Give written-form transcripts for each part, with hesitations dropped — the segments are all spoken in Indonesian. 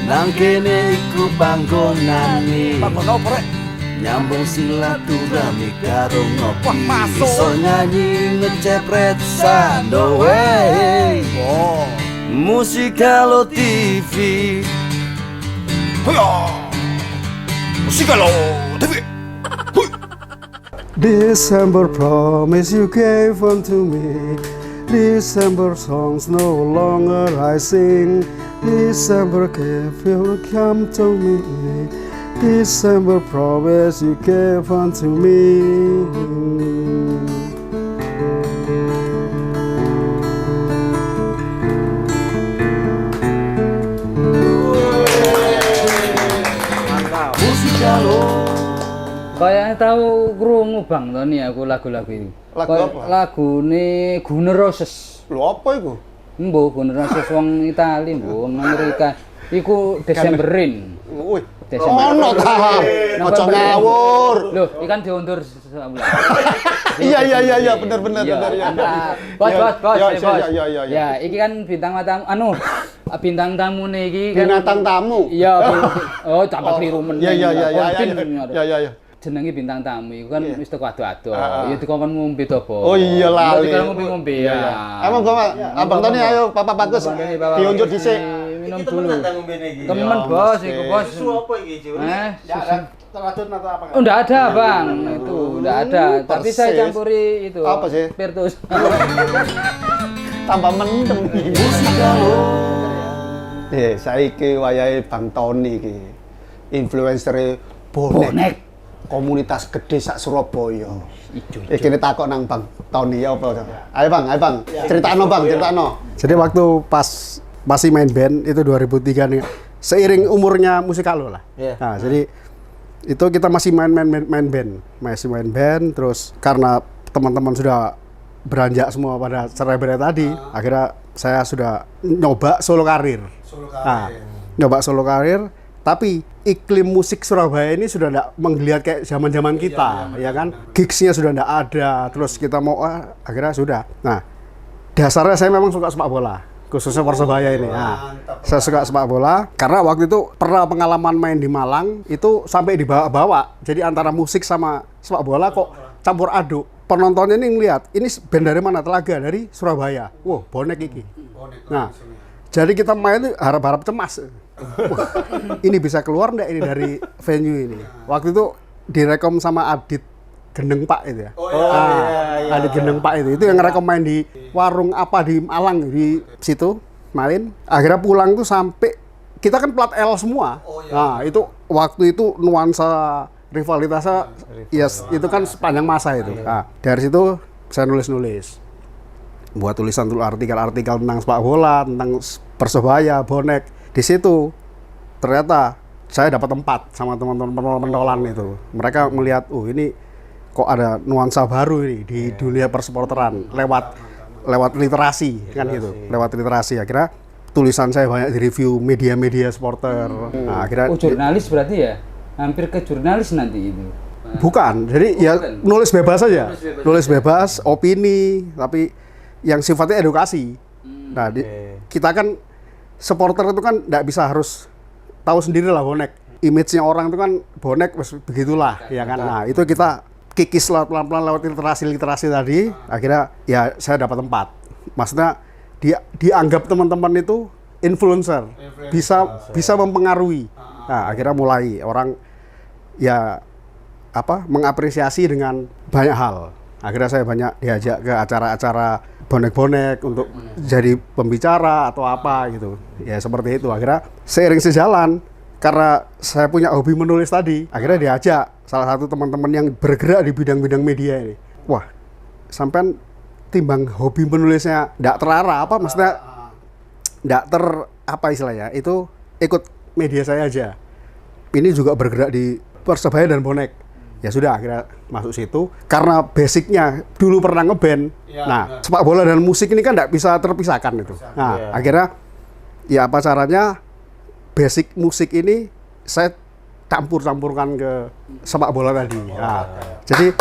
nang kene iku panggonane. Panggon opo rek? Nyambung silaturahmi karo ngopi. Wah, masuk. Iso nyanyi ngecepret sandowe. Oh. Musikalo TV. Hoya. Musikalo TV. Hui. December promise you gave unto me. December songs no longer I sing. December gift will come to me. December promise you gave unto me. Musikalo. Kayaknya tahu krungu Bang Tony aku lagu-lagu itu. Lagu Kayak apa? Lagune Guns Roses. Lho apa iku? Mbok Guns Roses wong Itali, mbok wong Amerika. Iku Desemberin. Wih. Desember. Ono ta. Aja ngawur. Loh, ikan diundur sebulan. Iya bener ya. Bos, Ya. Ya, iki kan bintang tamu bintang tamu nih iki kan. Binatang tamu. Iya, oh tambah keliru meneh. Iya. Ya. Jenenge bintang tamu iku kan wis teko ado-ado. Ah. Ya dikon ngombe to, Bos. Oh iya lali. Dikon ngombe ya. Emang gua Abang Tony ayo Papa Bagus diunjuk dhisik. Minum dulu. Temen Bos iku, Bos. Susu apa iki, Cuk? Susu. Teradun atau apa? Oh, enggak ada, Bang. Itu enggak ada. Tapi saya persis. campuri itu. Apa sih? Spiritus. Tambah mendem. Musikalo. Saiki wayahe Bang Tony iki. Influencer bonek. Komunitas gede sak Surabaya. Iki takok nang Bang Tony ya apa? Ayo Bang. Critakno Bang. Jadi waktu pas masih main band itu 2003 nih, seiring umurnya Musikalo lah. Iya. Nah, jadi itu kita masih main band, terus karena teman-teman sudah beranjak semua pada cerai-berai tadi, akhirnya saya sudah nyoba solo karir. Nah, nyoba solo karir, tapi iklim musik Surabaya ini sudah tidak menggeliat kayak zaman-zaman kita, ya kan? Gigsnya sudah tidak ada, terus kita mau akhirnya sudah. Nah, dasarnya saya memang suka sepak bola, khususnya Persebaya ini. Nah, saya suka sepak bola karena waktu itu pernah pengalaman main di Malang itu sampai dibawa-bawa. Jadi antara musik sama sepak bola kok campur aduk. Penontonnya ini ngeliat, ini band dari mana? Telaga, dari Surabaya. Wow, bonek iki. Nah, jadi kita main itu harap-harap cemas. Wah, ini bisa keluar nggak ini dari venue ini? Waktu itu direkom sama Adit Gendeng Pak itu ya. Adit Gendeng Pak itu yang ngerekom main di warung apa di Malang di situ main. Akhirnya pulang tuh sampai kita kan plat L semua. Nah, itu waktu itu nuansa rivalitasnya itu kan sepanjang masa itu. Nah, dari situ saya nulis. Buat tulisan artikel-artikel tentang sepak bola, tentang Persebaya, bonek. Di situ ternyata saya dapat tempat sama teman-teman pentolan itu. Mereka melihat, ini kok ada nuansa baru ini di dunia persupporteran lewat literasi kan gitu. Lewat literasi akhirnya tulisan saya banyak di review media-media supporter. Nah, akhirnya jurnalis berarti ya? Hampir ke jurnalis nanti itu. bukan. Jadi ya nulis bebas saja. Nulis bebas, opini, tapi yang sifatnya edukasi. Nah, kita kan supporter itu kan nggak bisa harus tahu sendiri lah bonek. Image-nya orang itu kan bonek begitulah, ya kan. Nah, itu kita kikis pelan-pelan lewat literasi tadi. Akhirnya ya saya dapat tempat. Maksudnya dianggap teman-teman itu influencer, bisa mempengaruhi. Nah, akhirnya mulai orang ya mengapresiasi dengan banyak hal. Akhirnya saya banyak diajak ke acara-acara bonek-bonek untuk jadi pembicara atau apa gitu. Ya seperti itu. Akhirnya seiring sejalan, karena saya punya hobi menulis tadi, akhirnya diajak salah satu teman-teman yang bergerak di bidang-bidang media ini. Wah, sampean timbang hobi menulisnya nggak terarah, maksudnya nggak istilahnya, itu ikut media saya aja. Ini juga bergerak di Persebaya dan bonek. Ya sudah, akhirnya masuk situ karena basicnya dulu pernah ngeband. Nah, sepak bola dan musik ini kan nggak bisa terpisahkan itu. Nah, akhirnya ya apa caranya basic musik ini saya campurkan ke sepak bola tadi. Nah, jadi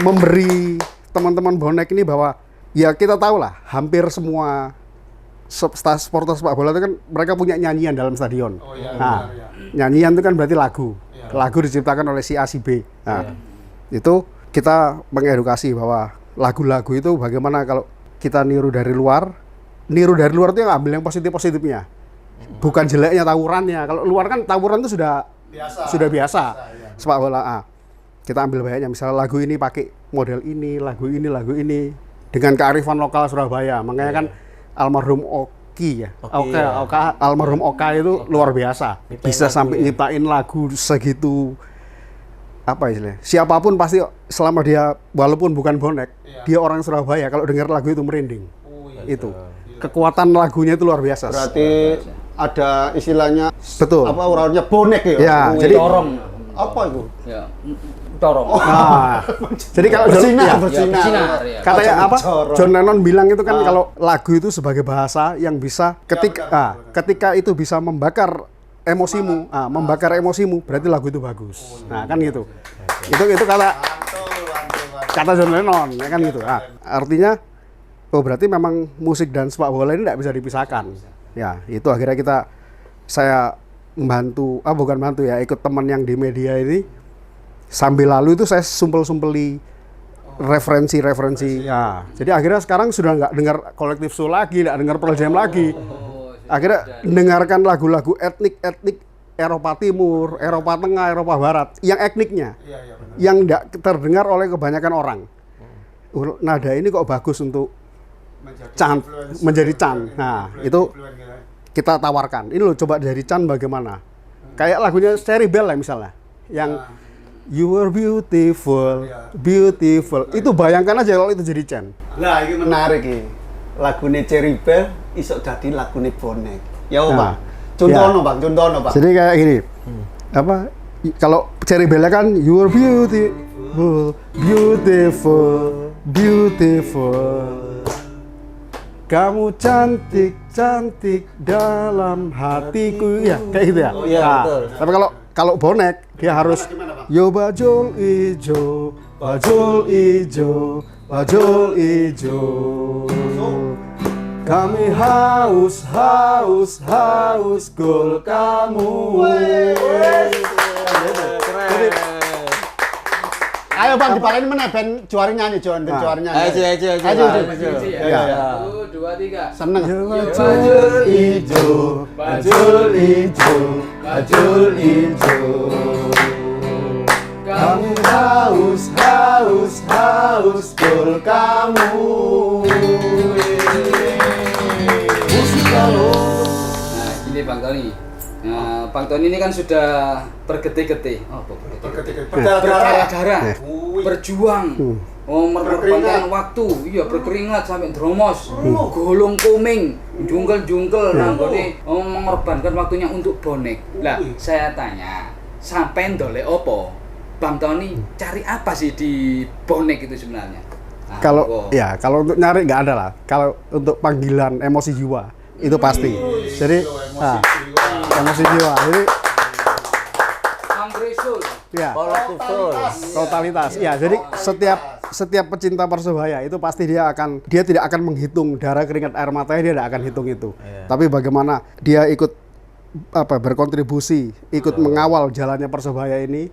memberi teman-teman bonek ini bahwa ya kita tahu lah hampir semua supporter sepak bola itu kan mereka punya nyanyian dalam stadion. Nah, nyanyian itu kan berarti lagu. Lagu diciptakan oleh si A si B. Nah, itu kita mengedukasi bahwa lagu-lagu itu bagaimana kalau kita niru dari luar itu yang ambil yang positif-positifnya. Bukan jeleknya tawurannya. Kalau luar kan tawuran itu sudah biasa. Sepak bola. Kita ambil baiknya, misalnya lagu ini pakai model ini, lagu ini dengan kearifan lokal Surabaya. Makanya kan almarhum Oki ya. Almarhum Oka itu luar biasa. Bisa sampai nyiptain lagu segitu apa istilahnya. Siapapun pasti selama dia walaupun bukan bonek, dia orang Surabaya kalau dengar lagu itu merinding. Itu. Kekuatan lagunya itu luar biasa. Berarti ada istilahnya betul. Apa urangnya bonek ya? Ya, jadi Corong. apa itu? Ya, corong. Nah, jadi kalau bersinar. Ya. katanya apa? Corong. John Lennon bilang itu kan kalau lagu itu sebagai bahasa yang bisa ketika itu bisa membakar emosimu, berarti lagu itu bagus. Nah, kan gitu. Itu kata John Lennon, ya kan gitu. Nah, artinya berarti memang musik dan sepak bola ini tidak bisa dipisahkan. Ya, itu akhirnya saya bukan bantu ya, ikut teman yang di media ini sambil lalu itu saya sumpel-sumpeli referensi. Ya, jadi akhirnya sekarang sudah nggak dengar kolektif Soul lagi, nggak dengar Pearl Jam lagi. Akhirnya dengarkan lagu-lagu etnik Eropa Timur, Eropa Tengah, Eropa Barat, yang etniknya, yang tidak terdengar oleh kebanyakan orang. Nada ini kok bagus untuk menjadi Chan. Nah, itu kita tawarkan. Ini loh, coba dari Chan bagaimana? Kayak lagunya Cherry Bell lah misalnya, yang You Are Beautiful. Itu bayangkan aja kalau itu jadi Chan. Lah, ini menarik ini. Lagune Cherry Bell iso dadi lagune bonek. Ya, Bang. Contohno, Bang. Jadi kayak gini. Kalau Cherry Bell kan You Are beautiful. Kamu cantik dalam hatiku, ya kayak gitu ya. Betul. Tapi kalau bonek dia harus yo bajul ijo, kami haus gol kamu. Ayo Bang, dipalain mana ben juara nyanyi, juara nyanyi. Ayo. Ayo. 1, 2, 3. Seneng. Bajul ijo. Kami haus gol kamu. Nah, ini Bang Tony. Nah, Bang Tony ini kan sudah bergetih-getih. Berdarah-darah. Berjuang. Mengorbankan waktu. Iya, berkeringat sampai dromos. Golong koming, jungkel-jungkel nanggone mengorbankan waktunya untuk bonek. Lah, saya tanya, sampai ndolek opo? Bang Tony cari apa sih di bonek itu sebenarnya? Nah, Kalau untuk nyari nggak ada lah. Kalau untuk panggilan emosi jiwa itu pasti. Jadi emosi jiwa. Jadi ya, totalitas. Ya, jadi setiap pecinta Persebaya itu pasti dia tidak akan menghitung darah, keringat, air matanya, dia tidak akan hitung itu. Tapi bagaimana dia ikut berkontribusi, ikut mengawal jalannya Persebaya ini.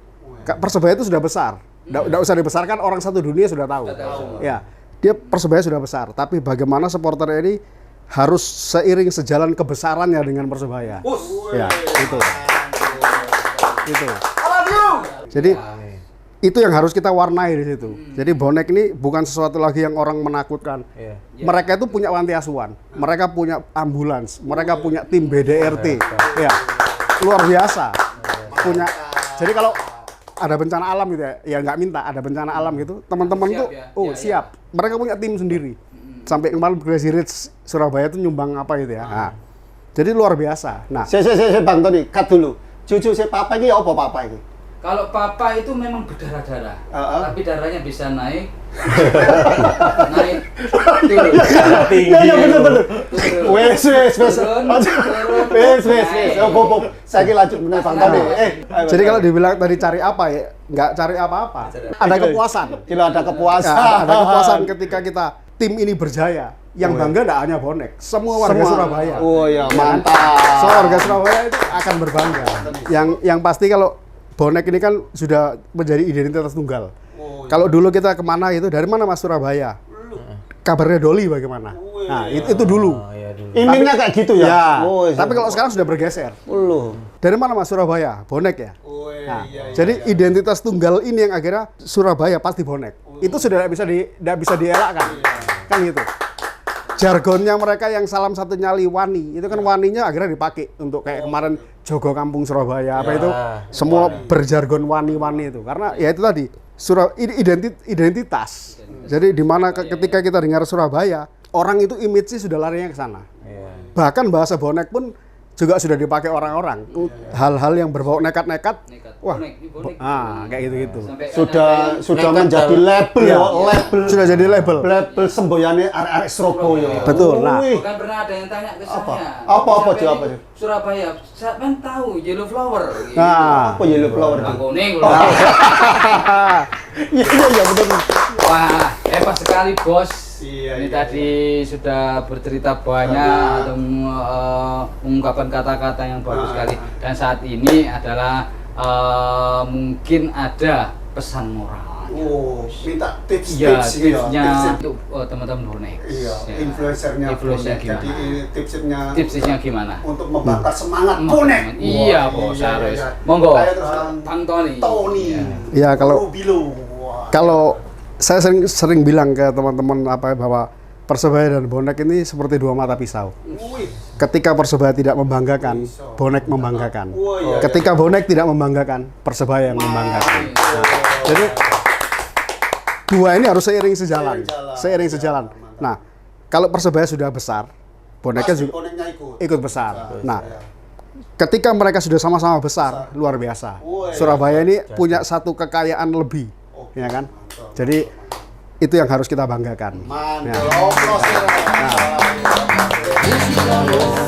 Persebaya itu sudah besar. Nggak usah dibesarkan, orang satu dunia sudah tahu. Ya, dia Persebaya sudah besar, tapi bagaimana supporter ini harus seiring sejalan kebesarannya dengan Persebaya. Ya, itu. Jadi itu yang harus kita warnai di situ. Jadi bonek ini bukan sesuatu lagi yang orang menakutkan. Mereka itu punya panti asuhan, mereka punya ambulans, mereka punya tim BDRT. Ya, luar biasa. Punya. Jadi kalau ada bencana alam gitu ya nggak minta, ada bencana alam gitu, teman-teman tuh siap. Mereka punya tim sendiri. Sampai kemarin Crazy Rich Surabaya tuh nyumbang apa gitu ya. Nah, jadi luar biasa. Nah, saya Bang Tony, cut dulu. Cucu saya papa ini apa papa ini? Kalau papa itu memang berdarah-darah, tapi darahnya bisa naik, turun. Iya betul. Wes. Saya lanjut benar Bang Tony. Jadi kalau dibilang tadi cari apa ya, nggak cari apa-apa. Ada kepuasan. Ada kepuasan. Ada kepuasan ketika tim ini berjaya. yang bangga tidak hanya bonek, semua warga Surabaya. Oh iya, Ya kan? mantap. Semua warga Surabaya itu akan berbangga. Yang pasti kalau bonek ini kan sudah menjadi identitas tunggal. Kalau dulu kita kemana gitu, dari mana Mas Surabaya? Kabarnya Doli bagaimana? Nah, itu dulu. Imingnya kayak gitu ya? Ya, Oh, iya. tapi kalau sekarang sudah bergeser. Loh. Dari mana Mas Surabaya? Bonek ya? Nah, jadi identitas tunggal ini yang akhirnya Surabaya pasti bonek. Itu sudah tidak bisa dielakkan. Kan gitu. Jargonnya mereka yang salam satunya Wani, itu kan waninya akhirnya dipakai untuk kayak kemarin Jogo Kampung Surabaya apa itu semua berjargon wani-wani itu. Karena ya itu tadi identitas. Jadi di mana ketika kita dengar Surabaya, orang itu image-nya sudah larinya ke sana. Bahkan bahasa bonek pun juga sudah dipakai orang-orang. Hal-hal yang berbau nekat-nekat. Wah, kayak gitu-gitu. Sudah menjadi label ya, label. Sudah jadi label. Label semboyane arek-arek Surabaya. Betul. Nah, Bukan pernah ada yang tanya ke saya. Apa Sampai jawab di Surabaya, saya kan tahu Yellow Flower. Gitu. Nah, Apa yellow flower? Bang Kuning. Iya betul. Wah, hebat sekali bos. Iya, Ini iya, tadi sudah bercerita banyak atau mengungkapkan kata-kata yang bagus sekali. Dan saat ini adalah mungkin ada pesan moral. Oh, minta Iya, tips-tips tipsnya ya. untuk teman-teman bonek. Iya, Ya. influencernya Influencer bonek. gimana? Jadi ini tipsnya Tipsnya gimana? untuk membakar semangat bonek. Iya, Wah, bos iya, harus. iya. Monggo, Ayo terus, Bang Tony. Tony. Iya. ya Rubilo. Wah. kalau saya sering bilang ke teman-teman bahwa Persebaya dan bonek ini seperti dua mata pisau. Wih. Ketika Persebaya tidak membanggakan, bonek membanggakan. Wah, iya, Ketika bonek tidak membanggakan, Persebaya yang membanggakan. Jadi dua ini harus seiring sejalan. Seiring sejalan. Nah, kalau Persebaya sudah besar, boneknya Pasti juga boneknya ikut besar. Nah, ketika mereka sudah sama-sama besar, luar biasa. Surabaya ini punya satu kekayaan lebih, ya kan? Jadi itu yang harus kita banggakan. Mantap. Ya. Oplos. Musik galuh